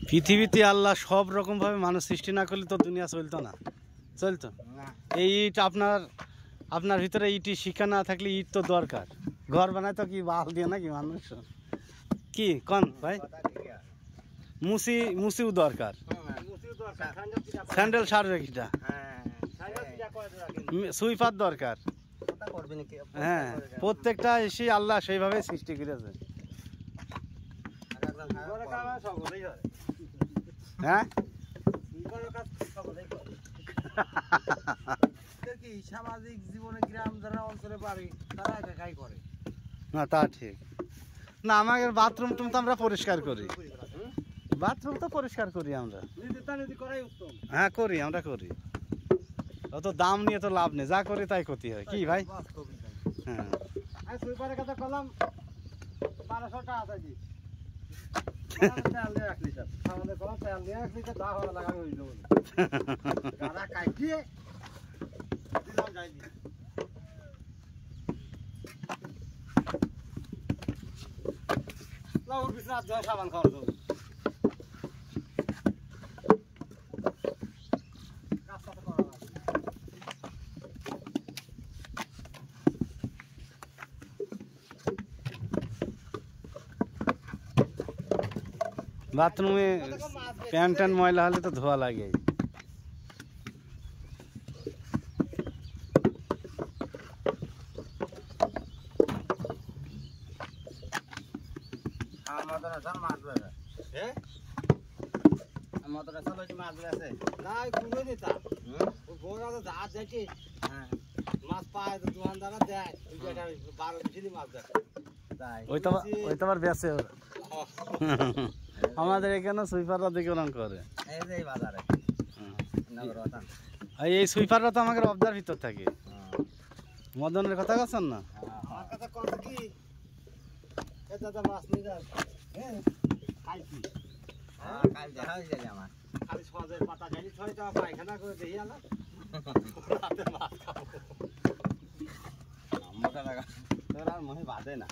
পৃথিবীতে আল্লাহ সব রকম ভাবে মানুষ সৃষ্টি না করলে তো দুনিয়া চলতো না, চলতো। এই ইট আপনার ভিতরে ইটি শিক্ষা না থাকলে ইট তো দরকার। ঘর বানায় তো কি বাল দিয়ে নাকি মানুষ, কি কন ভাই? মুসিও দরকার, স্যান্ডেল সারবে কিটা, সুইপার দরকার। হ্যাঁ, প্রত্যেকটা এসে আল্লাহ সেইভাবে সৃষ্টি করেছে। হ্যাঁ, সামাজিক জীবনে গ্রাম যারা অঞ্চলে বাড়ি তারা একাই করে না, তা ঠিক না। আমাদের বাথরুম টুম তো আমরা পরিষ্কার করি, বাথরুম তো পরিষ্কার করি আমরা। হ্যাঁ করি, আমরা করি। অত দাম নিয়ে তো লাভ নেই, যা করি তাই ক্ষতি হয়, কি ভাই? হ্যাঁ, সুইপারের কথা কলাম 1200 টাকা আছে। সাবান খাওয়া বাথরুমে প্যান্ট ট্যান্ট ময়লা হলে তো ধোয়া লাগে। আমাদের এখানে সুইপাররা দেখে ওরকম করে। এই সুইপাররা তো আমাদের অবদার ভিতর থাকে। মদনের কথা বলছেন না? মনে বাঁধে না।